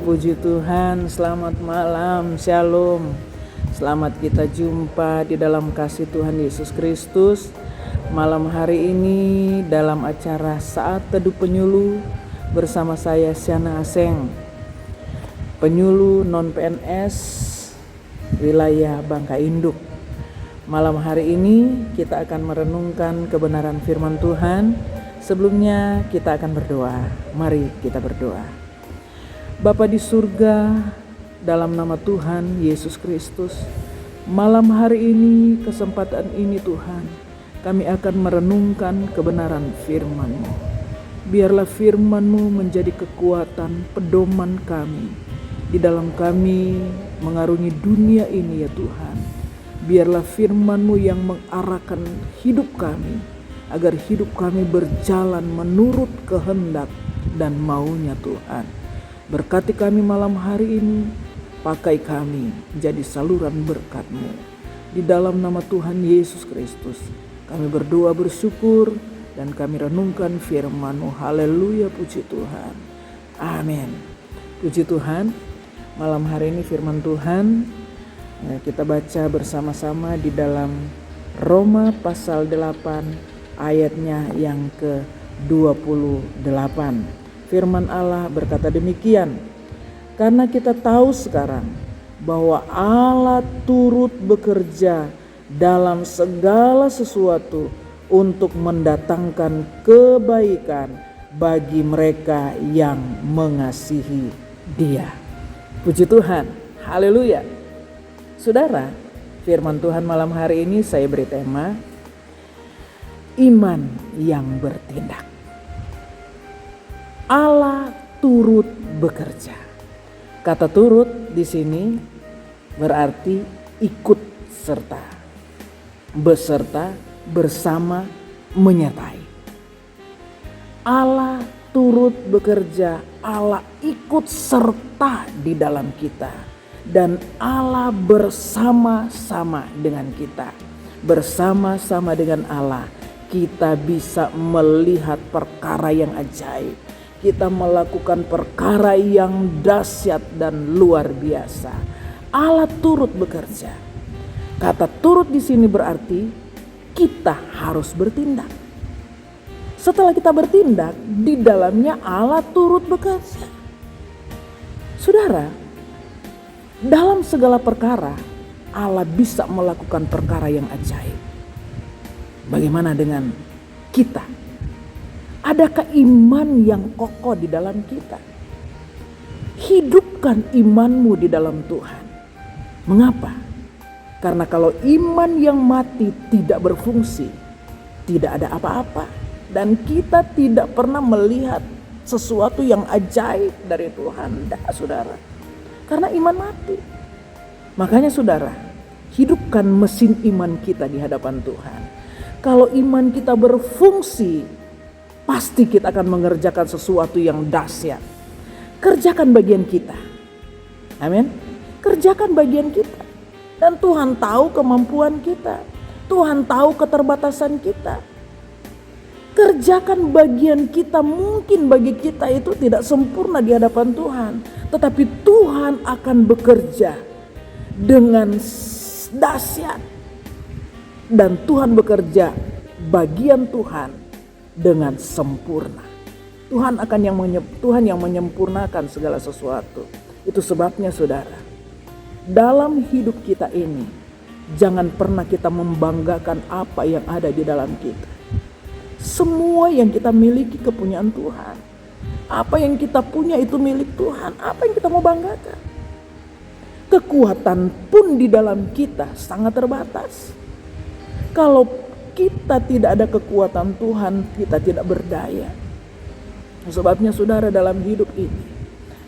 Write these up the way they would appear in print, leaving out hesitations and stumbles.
puji Tuhan, selamat malam, shalom. Selamat kita jumpa di dalam kasih Tuhan Yesus Kristus. Malam hari ini dalam acara Saat Teduh Penyuluh bersama saya Syana Aseng, penyuluh non-PNS wilayah Bangka Induk. Malam hari ini kita akan merenungkan kebenaran firman Tuhan. Sebelumnya kita akan berdoa. Mari kita berdoa. Bapa di surga, dalam nama Tuhan Yesus Kristus, malam hari ini, kesempatan ini Tuhan, kami akan merenungkan kebenaran firman-Mu. Biarlah firman-Mu menjadi kekuatan pedoman kami di dalam kami mengarungi dunia ini ya Tuhan. Biarlah firman-Mu yang mengarahkan hidup kami, agar hidup kami berjalan menurut kehendak dan maunya Tuhan. Berkati kami malam hari ini, pakai kami jadi saluran berkat-Mu. Di dalam nama Tuhan Yesus Kristus, kami berdoa bersyukur dan kami renungkan firman-Mu. Haleluya, puji Tuhan. Amin. Puji Tuhan, malam hari ini firman Tuhan kita baca bersama-sama di dalam Roma pasal 8 ayatnya yang ke-28. Firman Allah berkata demikian, karena kita tahu sekarang bahwa Allah turut bekerja dalam segala sesuatu untuk mendatangkan kebaikan bagi mereka yang mengasihi Dia. Puji Tuhan, haleluya. Saudara, firman Tuhan malam hari ini saya beri tema iman yang bertindak. Allah turut bekerja. Kata turut di sini berarti ikut serta, beserta, bersama, menyertai. Allah turut bekerja, Allah ikut serta di dalam kita, dan Allah bersama-sama dengan kita. Bersama-sama dengan Allah kita bisa melihat perkara yang ajaib. Kita melakukan perkara yang dahsyat dan luar biasa. Allah turut bekerja. Kata turut di sini berarti kita harus bertindak. Setelah kita bertindak, di dalamnya Allah turut bekerja. Saudara, dalam segala perkara Allah bisa melakukan perkara yang ajaib. Bagaimana dengan kita? Adakah iman yang kokoh di dalam kita? Hidupkan imanmu di dalam Tuhan. Mengapa? Karena kalau iman yang mati tidak berfungsi, tidak ada apa-apa. Dan kita tidak pernah melihat sesuatu yang ajaib dari Tuhan, saudara. Karena iman mati. Makanya saudara, hidupkan mesin iman kita di hadapan Tuhan. Kalau iman kita berfungsi, pasti kita akan mengerjakan sesuatu yang dahsyat. Kerjakan bagian kita. Amin. Kerjakan bagian kita. Dan Tuhan tahu kemampuan kita. Tuhan tahu keterbatasan kita. Kerjakan bagian kita. Mungkin bagi kita itu tidak sempurna di hadapan Tuhan. Tetapi Tuhan akan bekerja dengan dahsyat. Dan Tuhan bekerja bagian Tuhan dengan sempurna. Tuhan yang menyempurnakan segala sesuatu. Itu sebabnya saudara, dalam hidup kita ini jangan pernah kita membanggakan apa yang ada di dalam kita. Semua yang kita miliki kepunyaan Tuhan. Apa yang kita punya itu milik Tuhan. Apa yang kita mau banggakan? Kekuatan pun di dalam kita sangat terbatas. Kalau kita tidak ada kekuatan Tuhan, kita tidak berdaya. Sebabnya saudara, dalam hidup ini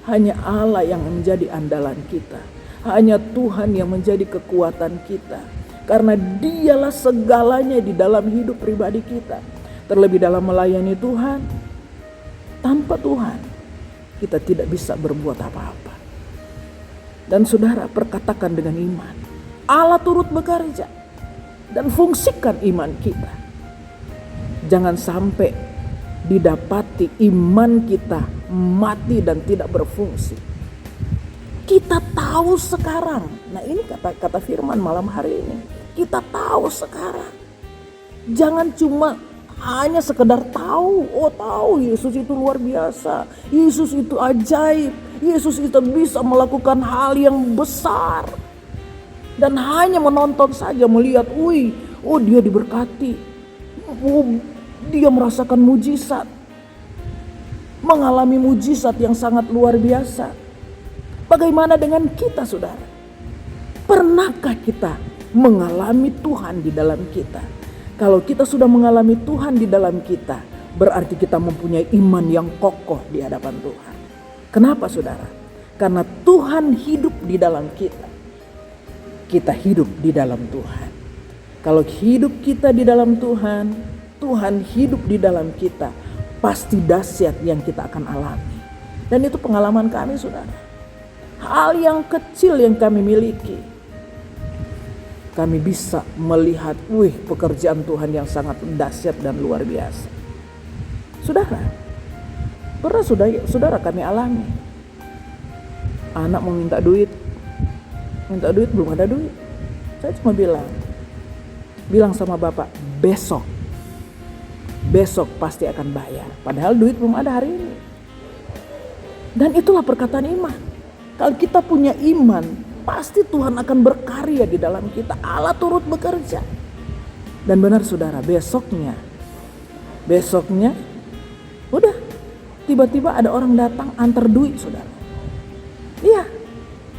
hanya Allah yang menjadi andalan kita. Hanya Tuhan yang menjadi kekuatan kita. Karena Dialah segalanya di dalam hidup pribadi kita. Terlebih dalam melayani Tuhan. Tanpa Tuhan kita tidak bisa berbuat apa-apa. Dan saudara, perkatakan dengan iman, Allah turut bekerja. Dan fungsikan iman kita. Jangan sampai didapati iman kita mati dan tidak berfungsi. Kita tahu sekarang. Nah, ini kata firman malam hari ini. Kita tahu sekarang. Jangan cuma hanya sekedar tahu. Oh, tahu Yesus itu luar biasa. Yesus itu ajaib. Yesus itu bisa melakukan hal yang besar. Dan hanya menonton saja, melihat, oh dia diberkati. Oh, dia merasakan mujizat. Mengalami mujizat yang sangat luar biasa. Bagaimana dengan kita, saudara? Pernahkah kita mengalami Tuhan di dalam kita? Kalau kita sudah mengalami Tuhan di dalam kita, berarti kita mempunyai iman yang kokoh di hadapan Tuhan. Kenapa, saudara? Karena Tuhan hidup di dalam kita. Kita hidup di dalam Tuhan. Kalau hidup kita di dalam Tuhan, Tuhan hidup di dalam kita, pasti dahsyat yang kita akan alami. Dan itu pengalaman kami, saudara. Hal yang kecil yang kami miliki, kami bisa melihat, pekerjaan Tuhan yang sangat dahsyat dan luar biasa. Saudara, pernah saudara kami alami. Anak mau minta duit, belum ada duit. Saya cuma bilang sama bapak, besok pasti akan bayar. Padahal duit belum ada hari ini. Dan itulah perkataan iman. Kalau kita punya iman, pasti Tuhan akan berkarya di dalam kita. Allah turut bekerja. Dan benar, saudara, besoknya udah tiba-tiba ada orang datang antar duit, saudara. Iya,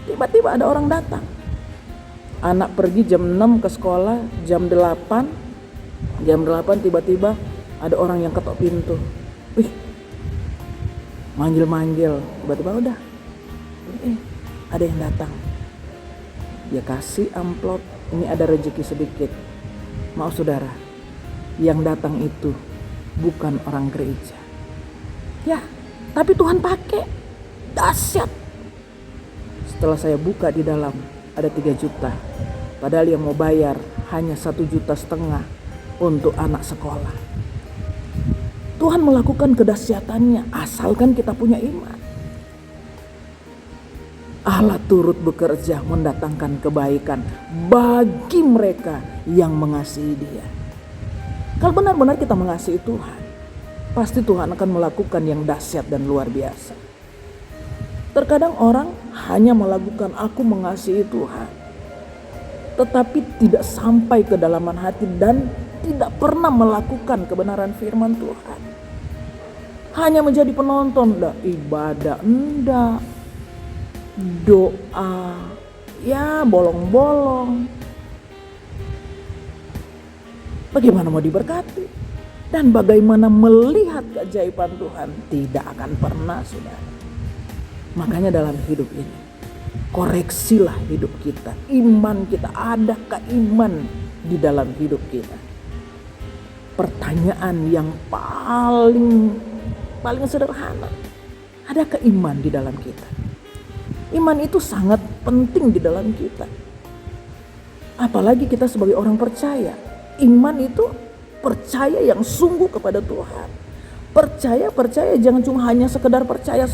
tiba-tiba ada orang datang. Anak pergi jam 6 ke sekolah, jam 8 tiba-tiba ada orang yang ketok pintu. Manggil, tiba-tiba udah. Ada yang datang. Dia kasih amplop, ini ada rezeki sedikit. Maaf, saudara, yang datang itu bukan orang gereja. Ya, tapi Tuhan pakai. Dahsyat. Setelah saya buka di dalam, ada 3 juta. Padahal yang mau bayar hanya 1,5 juta untuk anak sekolah. Tuhan melakukan kedahsyatannya asalkan kita punya iman. Allah turut bekerja mendatangkan kebaikan bagi mereka yang mengasihi Dia. Kalau benar-benar kita mengasihi Tuhan, pasti Tuhan akan melakukan yang dahsyat dan luar biasa. Terkadang orang hanya melakukan aku mengasihi Tuhan, tetapi tidak sampai ke dalaman hati dan tidak pernah melakukan kebenaran firman Tuhan. Hanya menjadi penonton, ibadah enggak. Doa ya bolong-bolong. Bagaimana mau diberkati? Dan bagaimana melihat keajaiban Tuhan? Tidak akan pernah, saudara. Makanya dalam hidup ini, koreksilah hidup kita. Iman kita, adakah iman di dalam hidup kita? Pertanyaan yang paling sederhana. Adakah iman di dalam kita? Iman itu sangat penting di dalam kita. Apalagi kita sebagai orang percaya. Iman itu percaya yang sungguh kepada Tuhan. Percaya jangan cuma hanya sekedar percaya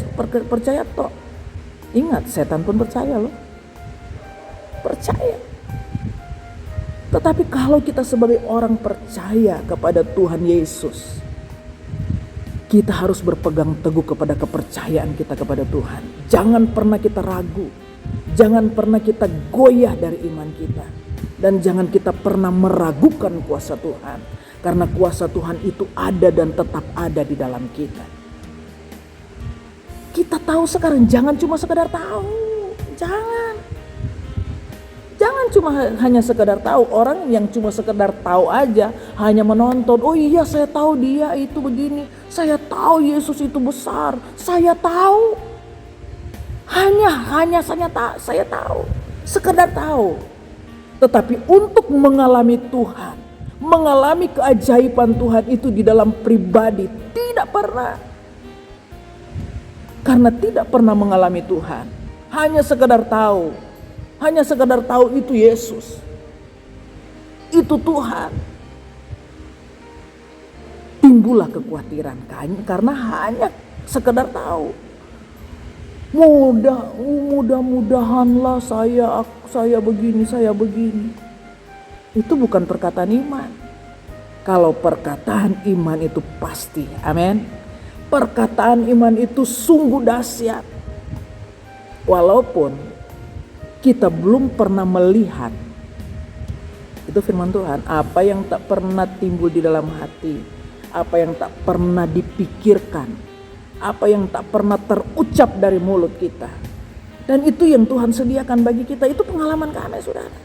toh. Ingat, setan pun percaya loh. Percaya. Tetapi kalau kita sebagai orang percaya kepada Tuhan Yesus, kita harus berpegang teguh kepada kepercayaan kita kepada Tuhan. Jangan pernah kita ragu. Jangan pernah kita goyah dari iman kita. Dan jangan kita pernah meragukan kuasa Tuhan. Karena kuasa Tuhan itu ada dan tetap ada di dalam kita. Kita tahu sekarang, jangan cuma sekedar tahu. Jangan cuma hanya sekedar tahu. Orang yang cuma sekedar tahu aja, hanya menonton. Oh iya, saya tahu dia itu begini. Saya tahu Yesus itu besar. Saya tahu. Hanya saya tahu. Sekedar tahu. Tetapi untuk mengalami Tuhan, mengalami keajaiban Tuhan itu di dalam pribadi, tidak pernah. Karena tidak pernah mengalami Tuhan. Hanya sekedar tahu. Hanya sekedar tahu itu Yesus. Itu Tuhan. Timbullah kekhawatiran karena hanya sekedar tahu. Mudah-mudahanlah saya begini, saya begini. Itu bukan perkataan iman. Kalau perkataan iman itu pasti, amin. Perkataan iman itu sungguh dahsyat. Walaupun kita belum pernah melihat, itu firman Tuhan, apa yang tak pernah timbul di dalam hati, apa yang tak pernah dipikirkan, apa yang tak pernah terucap dari mulut kita. Dan itu yang Tuhan sediakan bagi kita, itu pengalaman kami, saudara.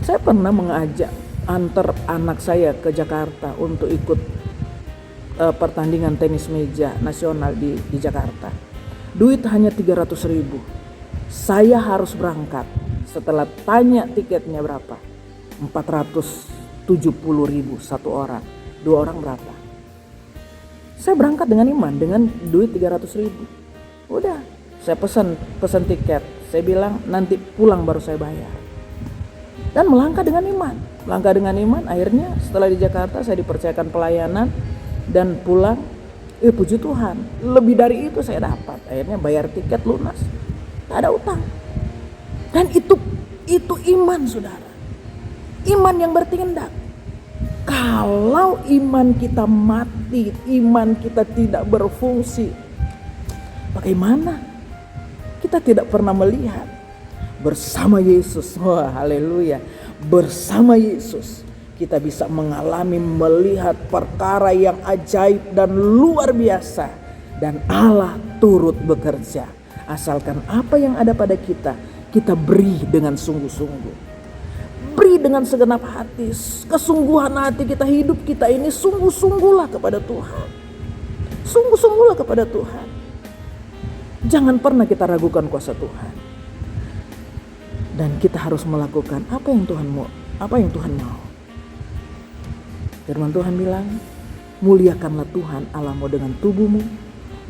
Saya pernah mengajak antar anak saya ke Jakarta untuk ikut pertandingan tenis meja nasional di Jakarta. Duit hanya 300.000. Saya harus berangkat. Setelah tanya tiketnya berapa, 470.000 satu orang. 2 orang berapa? Saya berangkat dengan iman, dengan duit 300.000. Udah, saya pesan tiket. Saya bilang nanti pulang baru saya bayar. Dan melangkah dengan iman. Akhirnya setelah di Jakarta saya dipercayakan pelayanan dan pulang. Puji Tuhan, lebih dari itu saya dapat. Akhirnya bayar tiket lunas, tak ada utang. Dan itu iman, saudara. Iman yang bertindak. Kalau iman kita mati, iman kita tidak berfungsi, bagaimana? Kita tidak pernah melihat bersama Yesus. Wah, haleluya. Bersama Yesus kita bisa melihat perkara yang ajaib dan luar biasa. Dan Allah turut bekerja. Asalkan apa yang ada pada kita beri dengan sungguh-sungguh. Beri dengan segenap hati. Kesungguhan hati kita, hidup kita ini sungguh-sungguhlah kepada Tuhan. Sungguh-sungguhlah kepada Tuhan. Jangan pernah kita ragukan kuasa Tuhan. Dan kita harus melakukan apa yang Tuhan mau. Firman Tuhan bilang, muliakanlah Tuhan Allahmu dengan tubuhmu,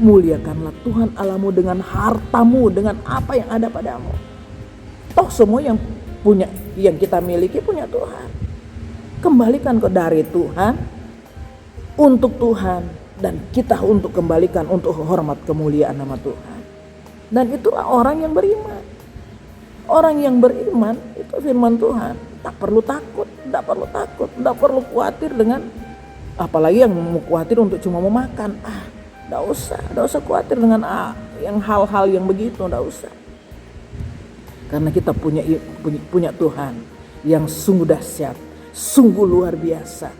muliakanlah Tuhan Allahmu dengan hartamu, dengan apa yang ada padamu. Toh semua yang kita miliki punya Tuhan. Kembalikan dari Tuhan, untuk Tuhan, dan kita untuk kembalikan untuk hormat kemuliaan nama Tuhan. Dan itulah orang yang beriman. Orang yang beriman itu firman Tuhan, tak perlu takut, tak perlu khawatir dengan, apalagi yang mau khawatir untuk cuma mau makan. Tidak usah khawatir dengan yang hal-hal yang begitu, tidak usah. Karena kita punya Tuhan yang sungguh dahsyat, sungguh luar biasa.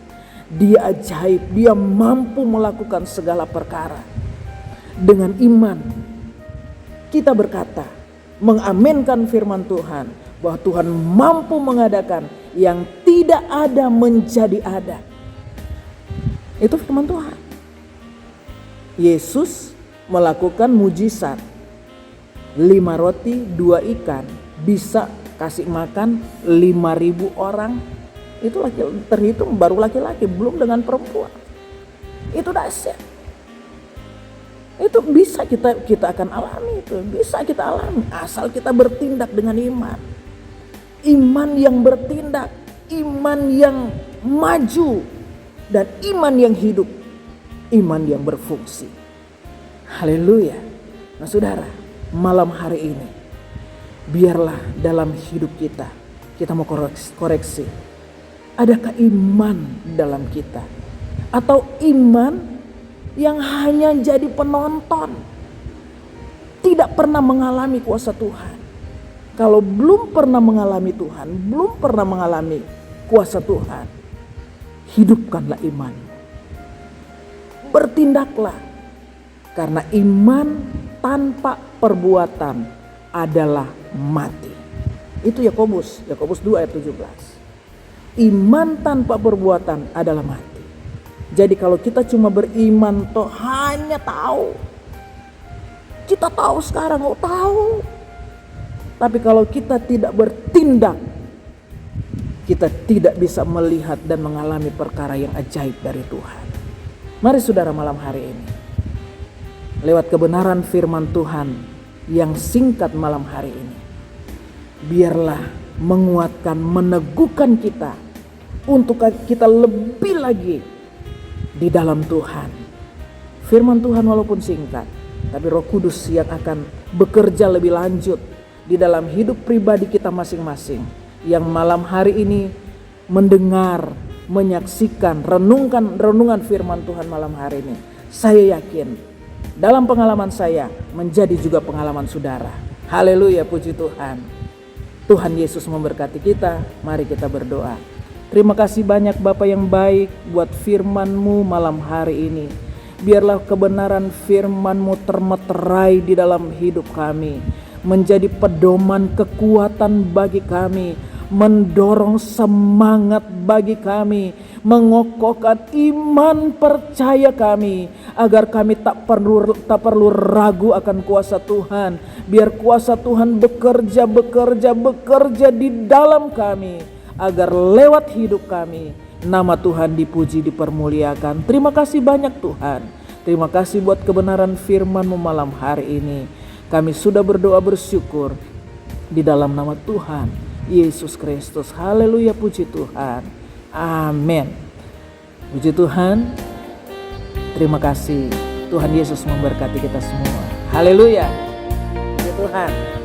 Dia ajaib, dia mampu melakukan segala perkara. Dengan iman kita berkata, mengaminkan firman Tuhan, bahwa Tuhan mampu mengadakan yang tidak ada menjadi ada. Itu firman Tuhan. Yesus melakukan mujizat, 5 roti 2 ikan bisa kasih makan 5.000 orang. Itu terhitung baru laki-laki, belum dengan perempuan. Itu dahsyat. Itu bisa kita akan alami, itu bisa kita alami asal kita bertindak dengan iman. Iman yang bertindak, iman yang maju, dan iman yang hidup, iman yang berfungsi. Haleluya. Nah, saudara, malam hari ini biarlah dalam hidup kita mau koreksi. Adakah iman dalam kita, atau iman yang hanya jadi penonton, tidak pernah mengalami kuasa Tuhan? Kalau belum pernah mengalami Tuhan, belum pernah mengalami kuasa Tuhan, hidupkanlah iman. Bertindaklah, karena iman tanpa perbuatan adalah mati. Itu Yakobus 2 ayat 17. Iman tanpa perbuatan adalah mati. Jadi kalau kita cuma beriman toh hanya tahu. Kita tahu sekarang, tahu. Tapi kalau kita tidak bertindak, kita tidak bisa melihat dan mengalami perkara yang ajaib dari Tuhan. Mari saudara, malam hari ini, lewat kebenaran firman Tuhan yang singkat malam hari ini, biarlah menguatkan, meneguhkan kita untuk kita lebih lagi di dalam Tuhan. Firman Tuhan walaupun singkat, tapi Roh Kudus yang akan bekerja lebih lanjut di dalam hidup pribadi kita masing-masing, yang malam hari ini mendengar, menyaksikan, renungan firman Tuhan malam hari ini. Saya yakin dalam pengalaman saya menjadi juga pengalaman saudara. Haleluya, puji Tuhan. Tuhan Yesus memberkati kita. Mari kita berdoa. Terima kasih banyak Bapa yang baik buat firman-Mu malam hari ini. Biarlah kebenaran firman-Mu termeterai di dalam hidup kami, menjadi pedoman kekuatan bagi kami, mendorong semangat bagi kami, mengokohkan iman percaya kami, agar kami tak perlu ragu akan kuasa Tuhan. Biar kuasa Tuhan bekerja di dalam kami, agar lewat hidup kami nama Tuhan dipuji, dipermuliakan. Terima kasih banyak Tuhan. Terima kasih buat kebenaran firman-Mu malam hari ini. Kami sudah berdoa bersyukur di dalam nama Tuhan Yesus Kristus. Haleluya, puji Tuhan. Amin. Puji Tuhan. Terima kasih. Tuhan Yesus memberkati kita semua. Haleluya. Puji Tuhan.